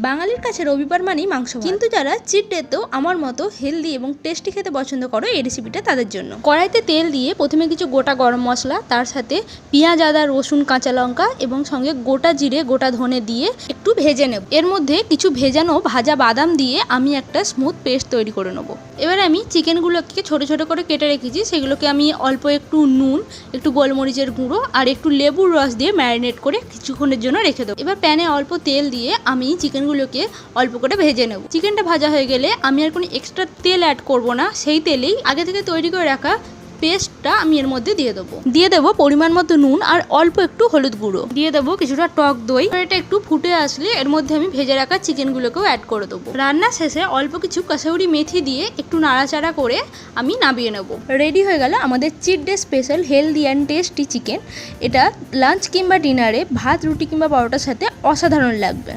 বাঙালির কাছে রবিবার মানেই মাংস, কিন্তু যারা চিট ডেতেও আমার মতো হেলদি এবং টেস্টি খেতে পছন্দ করো, এই রেসিপিটা তাদের জন্য। কড়াইতে তেল দিয়ে প্রথমে কিছু গোটা গরম মশলা, তার সাথে পেঁয়াজ, আদা, রসুন, কাঁচা লঙ্কা এবং সঙ্গে গোটা জিরে, গোটা ধনে দিয়ে একটু ভেজে নেব। এর মধ্যে কিছু ভেজানো ভাজা বাদাম দিয়ে আমি একটা স্মুথ পেস্ট তৈরি করে নেব। এবারে আমি চিকেনগুলোকে ছোট ছোট করে কেটে রেখেছি, সেগুলোকে আমি অল্প একটু নুন, একটু গোলমরিচের গুঁড়ো আর একটু লেবুর রস দিয়ে ম্যারিনেট করে কিছুক্ষণের জন্য রেখে দেবো। এবার প্যানে অল্প তেল দিয়ে আমি চিকেনগুলোকে অল্প করে ভেজে নেব। চিকেনটা ভাজা হয়ে গেলে আমি আর কোনো এক্সট্রা তেল অ্যাড করব না, সেই তেলেই আগে থেকে তৈরি করে রাখা পেস্টটা আমি এর মধ্যে দিয়ে দেবো পরিমাণ মতো নুন আর অল্প একটু হলুদ গুঁড়ো, দিয়ে দেবো কিছুটা টক দই। এটা একটু ফুটে আসলে এর মধ্যে আমি ভেজে রাখা চিকেনগুলোকেও অ্যাড করে দেবো। রান্না শেষে অল্প কিছু কাসুরি মেথি দিয়ে একটু নাড়াচাড়া করে আমি নামিয়ে নেব। রেডি হয়ে গেল আমাদের cheat day special healthy and tasty chicken. এটা লাঞ্চ কিংবা ডিনারে ভাত, রুটি কিংবা পরোটার সাথে অসাধারণ লাগবে।